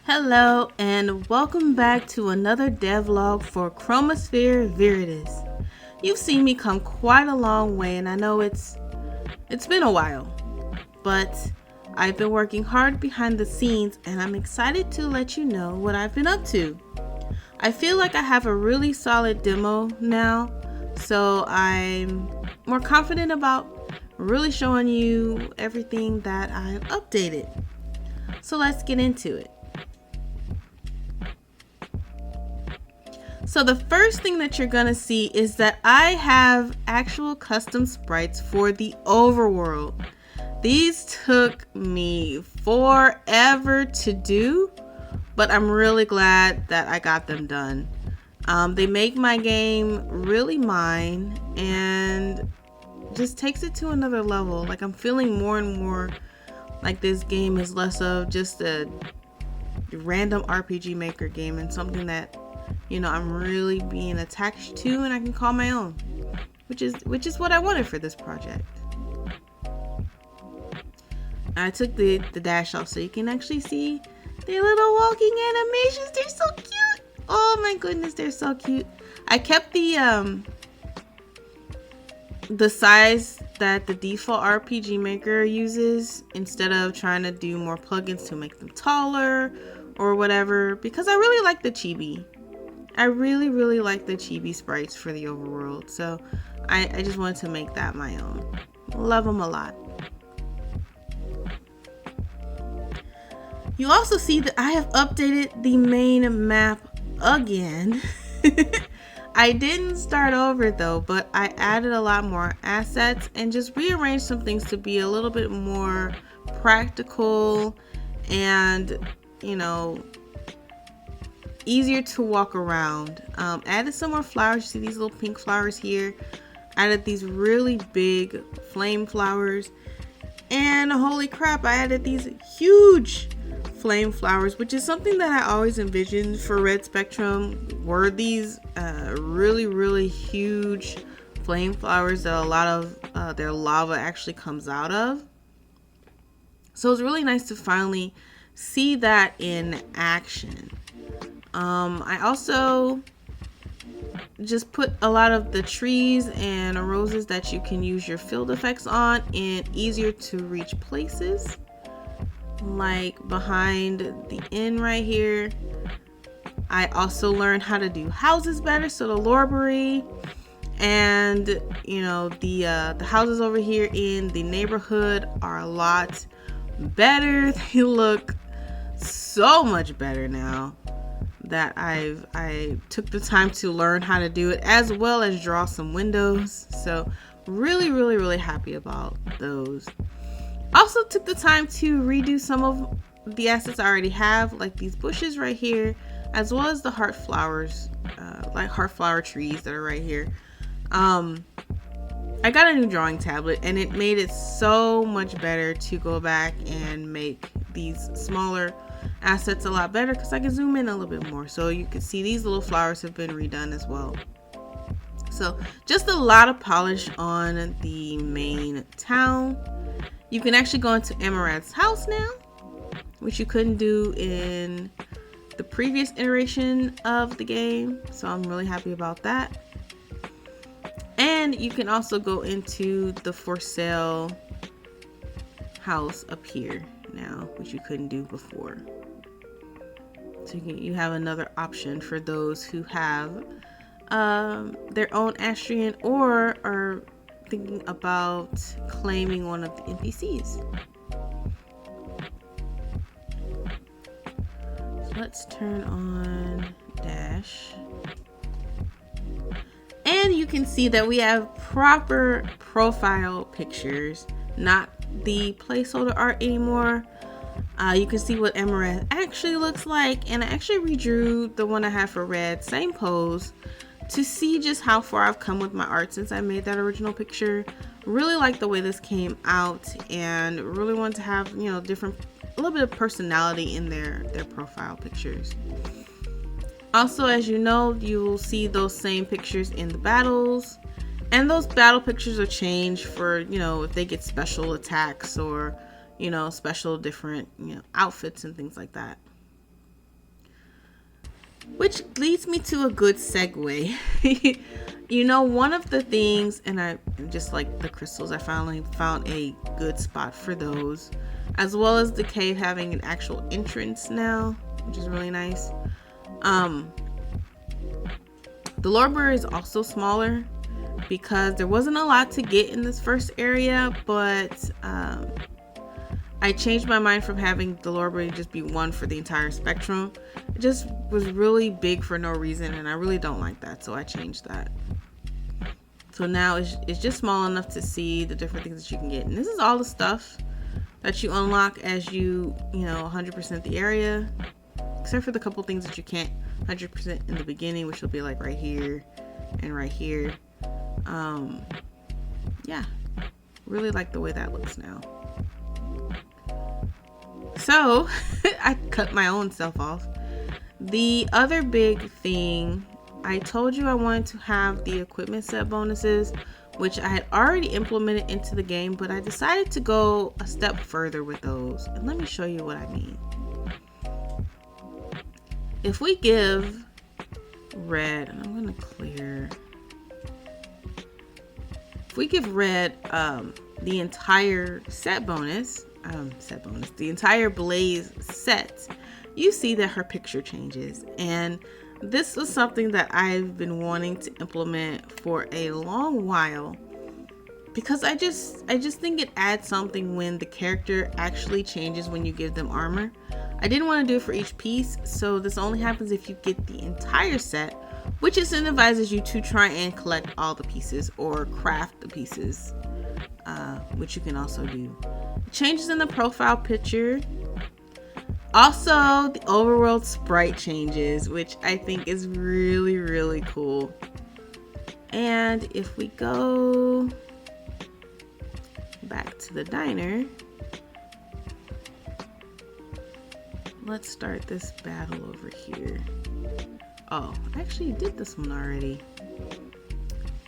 Hello and welcome back to another devlog for Chromosphere Viridis. You've seen me come quite a long way and I know it's been a while, but I've been working hard behind the scenes and I'm excited to let you know what I've been up to. I feel like I have a really solid demo now, so I'm more confident about really showing you everything that I've updated. So let's get into it. So the first thing that you're going to see is that I have actual custom sprites for the overworld. These took me forever to do, but I'm really glad that I got them done. They make my game really mine and just takes it to another level. Like, I'm feeling more and more like this game is less of just a random RPG Maker game and something that I'm really being attached to and I can call my own, which is what I wanted for this project. I took the dash off so you can actually see their little walking animations. They're so cute. Oh my goodness, they're so cute. I kept the size that the default RPG Maker uses instead of trying to do more plugins to make them taller or whatever, because I really like the chibi. I really like the chibi sprites for the overworld, so I just wanted to make that my own. Love them a lot. You also see that I have updated the main map again. I didn't start over though, but I added a lot more assets and just rearranged some things to be a little bit more practical and, easier to walk around. Added some more flowers. You see these little pink flowers here. Added these really big flame flowers. And holy crap, I added these huge flame flowers, which is something that I always envisioned for Red Spectrum, were these really huge flame flowers that a lot of their lava actually comes out of. So it's really nice to finally see that in action. I also just put a lot of the trees and roses that you can use your field effects on in easier to reach places, like behind the inn right here. I also learned how to do houses better, so the Lorbery and the houses over here in the neighborhood are a lot better. They look so much better now that I took the time to learn how to do it, as well as draw some windows. So really happy about those. Also took the time to redo some of the assets I already have, like these bushes right here, as well as the heart flowers, like heart flower trees that are right here. I got a new drawing tablet and it made it so much better to go back and make these smaller assets a lot better, because I can zoom in a little bit more. So you can see these little flowers have been redone as well. So just a lot of polish on the main town. You can actually go into Amarad's house now, which you couldn't do in the previous iteration of the game. So I'm really happy about that. And you can also go into the for sale house up here now, which you couldn't do before. So you have another option for those who have their own Astrian or are thinking about claiming one of the NPCs. So let's turn on dash. And you can see that we have proper profile pictures, not the placeholder art anymore. You can see what Emerald actually looks like, and I actually redrew the one I have for Red, same pose, to see just how far I've come with my art since I made that original picture. Really like the way this came out, and really want to have a little bit of personality in their profile pictures. Also, as you know, you will see those same pictures in the battles, and those battle pictures are changed for if they get special attacks or special different outfits and things like that. Which leads me to a good segue. You know, one of the things, and I just like the crystals, I finally found a good spot for those, as well as the cave having an actual entrance now, which is really nice. The library is also smaller because there wasn't a lot to get in this first area, but I changed my mind from having the library just be one for the entire spectrum. It just was really big for no reason, and I really don't like that, so I changed that. So now it's just small enough to see the different things that you can get. And this is all the stuff that you unlock as you 100% the area, except for the couple things that you can't 100% in the beginning, which will be like right here and right here. Yeah, really like the way that looks now. So I cut my own self off. The other big thing, I told you I wanted to have the equipment set bonuses, which I had already implemented into the game, but I decided to go a step further with those. And let me show you what I mean. If we give Red, and I'm going to clear. If we give Red the entire the entire Blaze set, you see that her picture changes. And this was something that I've been wanting to implement for a long while, because I just think it adds something when the character actually changes when you give them armor. I didn't want to do it for each piece, so this only happens if you get the entire set, which incentivizes you to try and collect all the pieces or craft the pieces, which you can also do. Changes in the profile picture. Also, the overworld sprite changes, which I think is really, really cool. And if we go back to the diner, let's start this battle over here. Oh, I actually did this one already.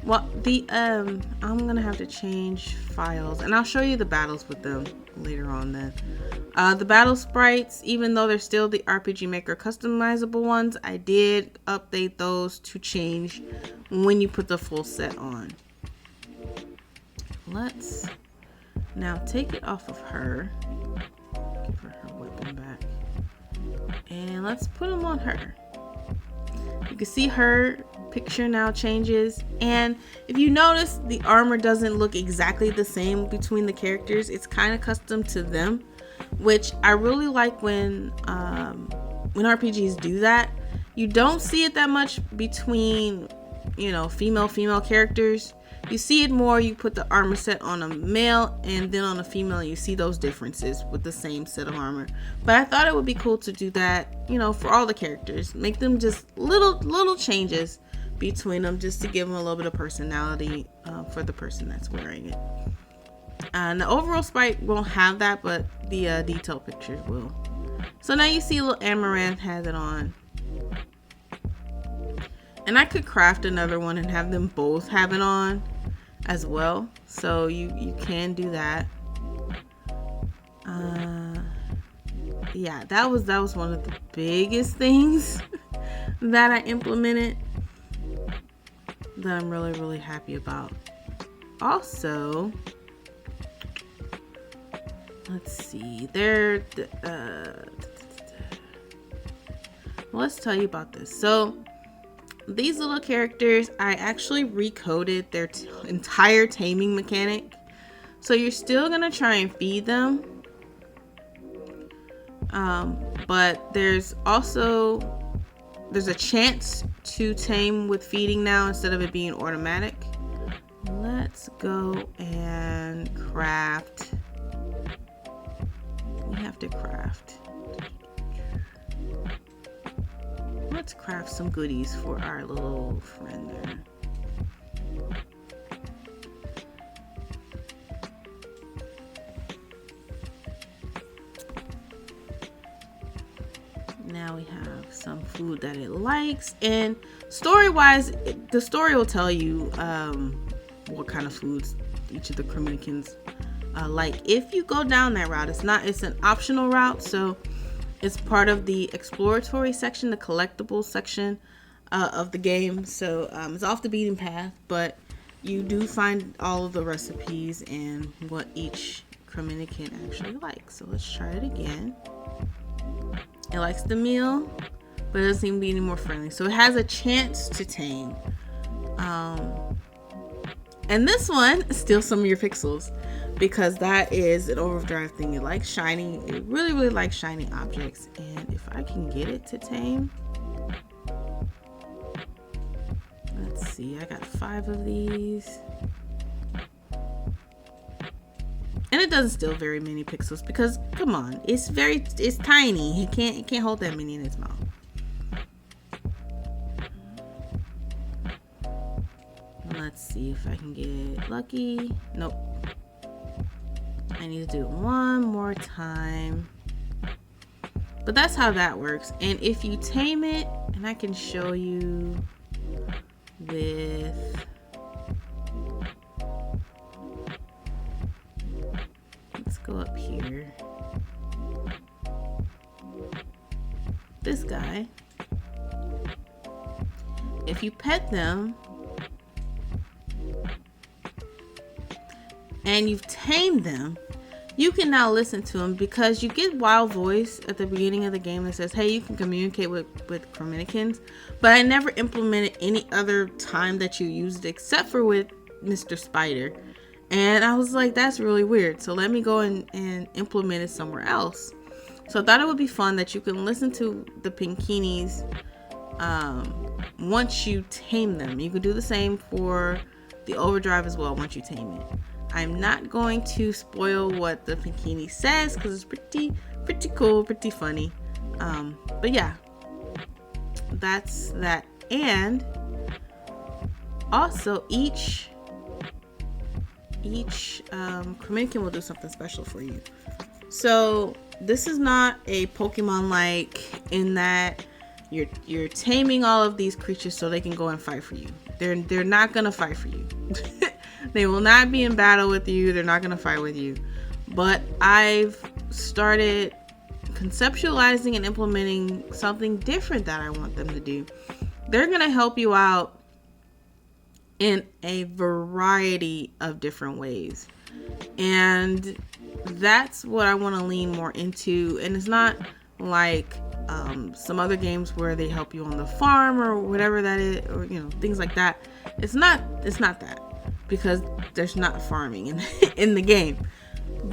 Well, I'm gonna have to change files, and I'll show you the battles with them later on then. The battle sprites, even though they're still the RPG Maker customizable ones, I did update those to change when you put the full set on. Let's now take it off of her. Give her her weapon back. And let's put them on her. You can see her picture now changes, and if you notice, the armor doesn't look exactly the same between the characters. It's kind of custom to them, which I really like when RPGs do that. You don't see it that much between female characters. You see it more, you put the armor set on a male and then on a female, and you see those differences with the same set of armor. But I thought it would be cool to do that, for all the characters. Make them just little changes between them, just to give them a little bit of personality for the person that's wearing it. And the overall sprite won't have that, but the detail pictures will. So now you see little Amaranth has it on. And I could craft another one and have them both have it on as well. So you can do that. Yeah, that was one of the biggest things that I implemented that I'm really, really happy about. Also, let's see. Let's tell you about this. So these little characters, I actually recoded their entire taming mechanic. So you're still gonna try and feed them, but there's a chance to tame with feeding now instead of it being automatic. Let's go and craft. We have to craft. Let's craft some goodies for our little friend there. Now we have some food that it likes, and story-wise, the story will tell you what kind of foods each of the Criminicans like. If you go down that route, it's an optional route, so It's part of the exploratory section, the collectibles section of the game. So it's off the beaten path, but you do find all of the recipes and what each Crominican actually likes. So let's try it again. It likes the meal, but it doesn't seem to be any more friendly. So it has a chance to tame. And this one steals some of your pixels because that is an overdrive thing. It likes shiny. It really, really likes shiny objects. And if I can get it to tame. Let's see. I got 5 of these. And it doesn't steal very many pixels because, come on, it's tiny. It can't hold that many in its mouth. Let's see if I can get lucky. Nope. I need to do it one more time. But that's how that works. And if you tame it, and I can show you with let's go up here. This guy. If you pet them and you've tamed them, you can now listen to them because you get wild voice at the beginning of the game that says, hey, you can communicate with Crominicans, but I never implemented any other time that you used it except for with Mr. Spider. And I was like, that's really weird. So let me go and implement it somewhere else. So I thought it would be fun that you can listen to the Pinkinis once you tame them. You can do the same for the overdrive as well once you tame it. I'm not going to spoil what the Pinkini says because it's pretty cool, pretty funny. But yeah, that's that. And also each Crominican will do something special for you. So this is not a Pokemon like in that you're taming all of these creatures so they can go and fight for you. They're not gonna fight for you. They will not be in battle with you. They're not gonna fight with you. But I've started conceptualizing and implementing something different that I want them to do. They're gonna help you out in a variety of different ways. And that's what I want to lean more into. And it's not like some other games where they help you on the farm or whatever that is, or things like that. It's not that, because there's not farming in the game.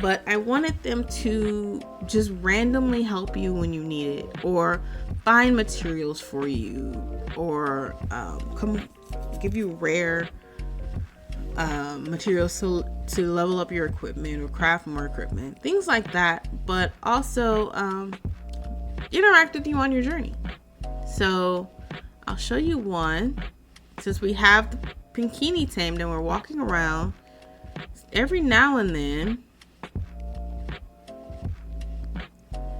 But I wanted them to just randomly help you when you need it, or find materials for you, or come give you rare materials to level up your equipment or craft more equipment, things like that. But also interact with you on your journey. So I'll show you one. Since we have the Pinkini tamed and we're walking around, every now and then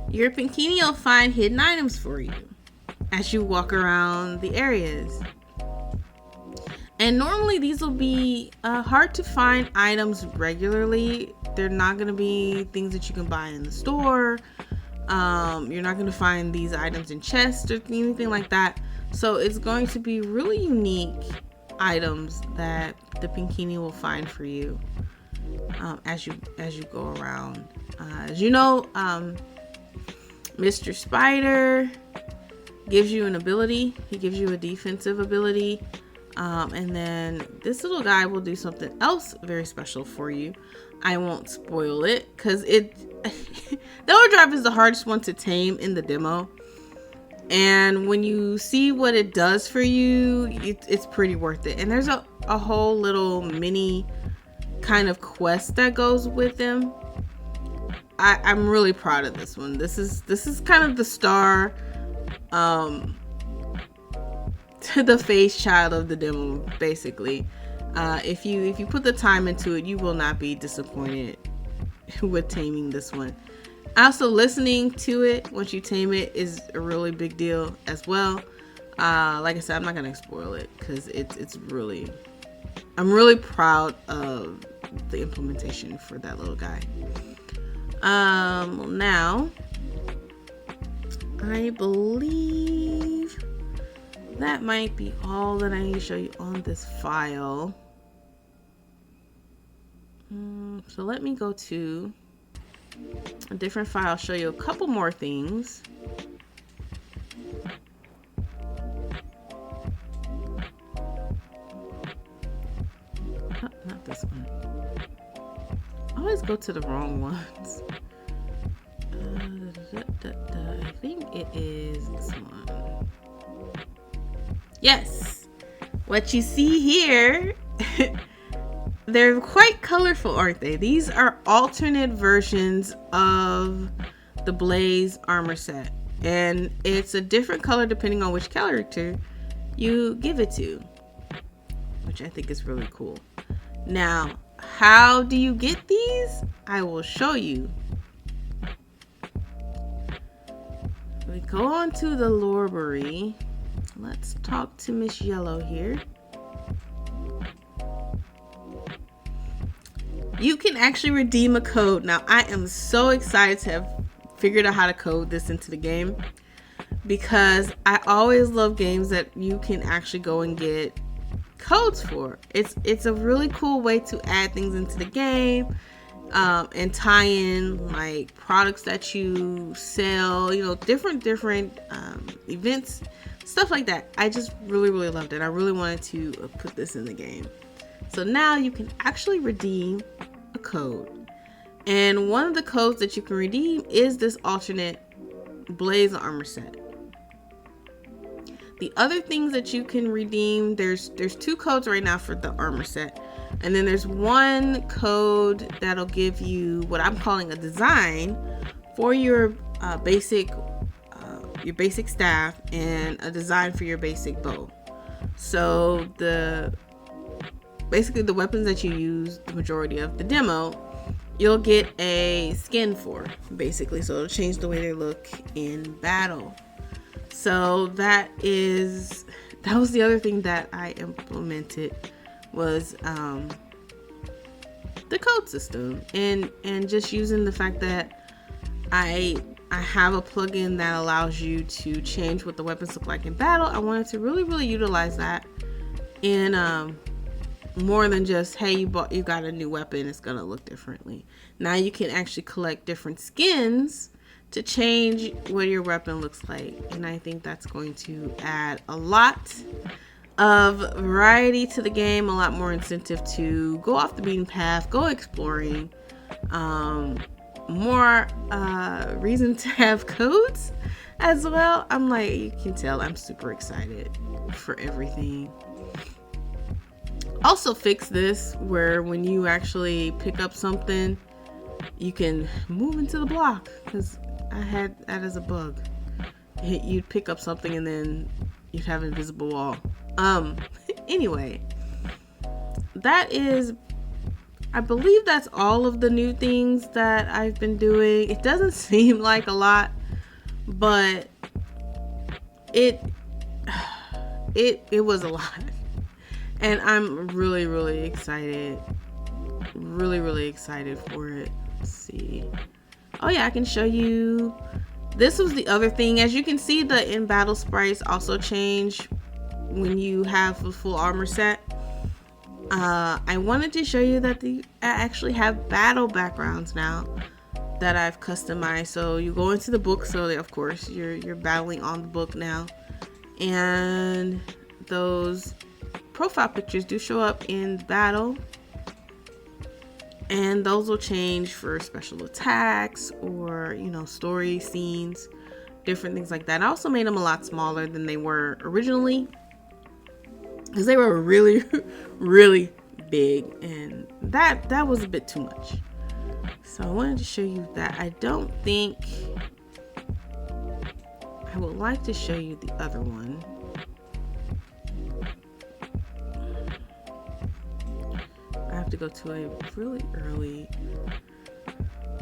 your Pinkini will find hidden items for you as you walk around the areas. And normally these will be hard to find items regularly. They're not going to be things that you can buy in the store. You're not going to find these items in chests or anything like that. So it's going to be really unique items that the Pinkini will find for you as you go around. As you know, Mr. Spider gives you an ability. He gives you a defensive ability. And then this little guy will do something else very special for you. I won't spoil it because the overdrive is the hardest one to tame in the demo. And when you see what it does for you, it's pretty worth it. And there's a whole little mini kind of quest that goes with them. I'm really proud of this one. This is kind of the star, to the face child of the demo, basically. If you put the time into it, you will not be disappointed with taming this one. Also, listening to it once you tame it is a really big deal as well. Like I said, I'm not gonna spoil it because I'm really proud of the implementation for that little guy. Now I believe that might be all that I need to show you on this file. So let me go to a different file, show you a couple more things. Oh, not this one. I always go to the wrong ones. I think it is this one. Yes! What you see here, they're quite colorful, aren't they? These are alternate versions of the Blaze armor set. And it's a different color depending on which character you give it to, which I think is really cool. Now, how do you get these? I will show you. We go on to the Lorbery. Let's talk to Miss Yellow here. You can actually redeem a code. Now, I am so excited to have figured out how to code this into the game, because I always love games that you can actually go and get codes for. It's a really cool way to add things into the game, and tie in like products that you sell, you know, different events, stuff like that. I just really loved it. I really wanted to put this in the game. So now you can actually redeem a code. And one of the codes that you can redeem is this alternate Blaze armor set. The other things that you can redeem, there's 2 codes right now for the armor set. And then there's one code that'll give you what I'm calling a design for your basic staff, and a design for your basic bow. So basically the weapons that you use the majority of the demo, you'll get a skin for, basically. So it'll change the way they look in battle. So that was the other thing that I implemented, was the code system, and just using the fact that I have a plugin that allows you to change what the weapons look like in battle. I wanted to really utilize that in more than just, hey, you got a new weapon, it's gonna look differently. Now you can actually collect different skins to change what your weapon looks like, and I think that's going to add a lot of variety to the game, a lot more incentive to go off the beaten path, go exploring, more reason to have codes as well. I'm like, you can tell I'm super excited for everything. Also fix this where when you actually pick up something, you can move into the block, because I had that as a bug. You'd pick up something and then you'd have an invisible wall. Anyway, I believe that's all of the new things that I've been doing. It doesn't seem like a lot, but it was a lot. And I'm really excited. Really excited for it. Let's see. Oh yeah, I can show you. This was the other thing. As you can see, the in-battle sprites also change when you have a full armor set. I wanted to show you that I actually have battle backgrounds now that I've customized. So you go into the book, so of course you're battling on the book now, and those profile pictures do show up in battle, and those will change for special attacks or, you know, story scenes, different things like that. I also made them a lot smaller than they were originally, because they were really big, and that was a bit too much. So I wanted to show you that. I would like to show you the other one. I have to go to a really early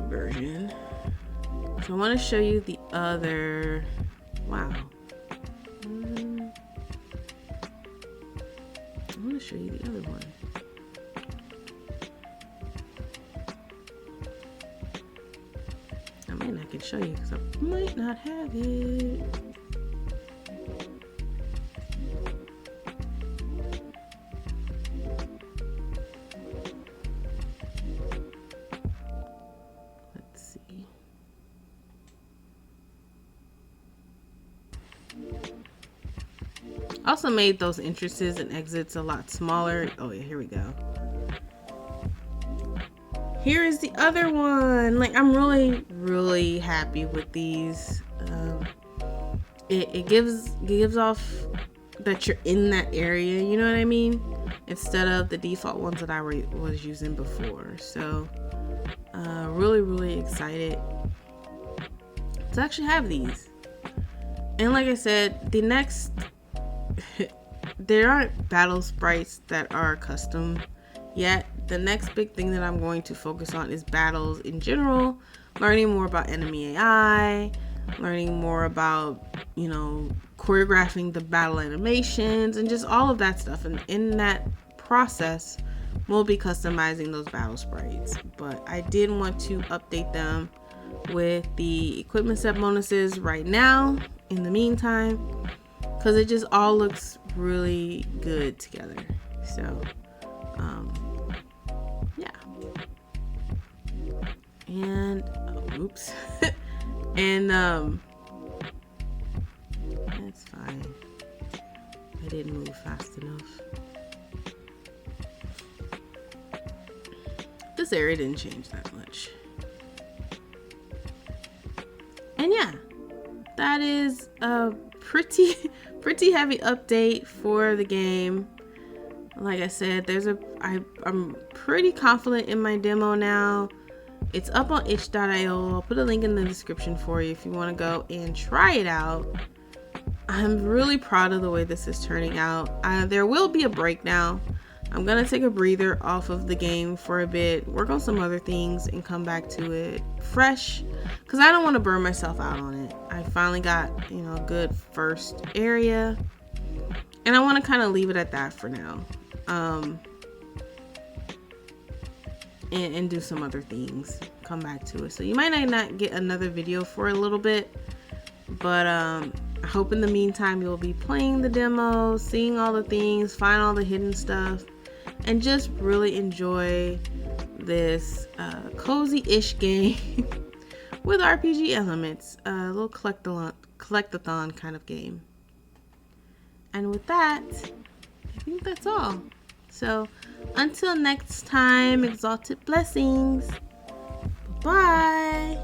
version. So I want to show you the other. Wow. I want to show you the other one. I might not can show you because I might not have it. Let's see. Also made those entrances and exits a lot smaller. Oh yeah, here we go. Here is the other one. Like, I'm really happy with these. It gives off that you're in that area, you know what I mean? Instead of the default ones that I was using before. So really excited to actually have these. And like I said, the next there aren't battle sprites that are custom yet. The next big thing that I'm going to focus on is battles in general, learning more about enemy AI, learning more about, you know, choreographing the battle animations and just all of that stuff. And in that process, we'll be customizing those battle sprites. But I did want to update them with the equipment set bonuses right now in the meantime, because it just all looks really good together. So yeah, and oops and that's fine, I didn't move fast enough. This area didn't change that much. And yeah, that is a pretty heavy update for the game. Like I said, I'm pretty confident in my demo now. It's up on itch.io. I'll put a link in the description for you if you want to go and try it out. I'm really proud of the way this is turning out. There will be a break now. I'm gonna take a breather off of the game for a bit, work on some other things, and come back to it fresh, because I don't want to burn myself out on it. I finally got, you know, a good first area, and I want to kind of leave it at that for now, and do some other things, come back to it. So you might not get another video for a little bit, but I hope in the meantime you'll be playing the demo, seeing all the things, find all the hidden stuff, and just really enjoy this cozy-ish game with RPG elements, a little collectathon kind of game. And with that, I think that's all. So until next time, exalted blessings. Bye.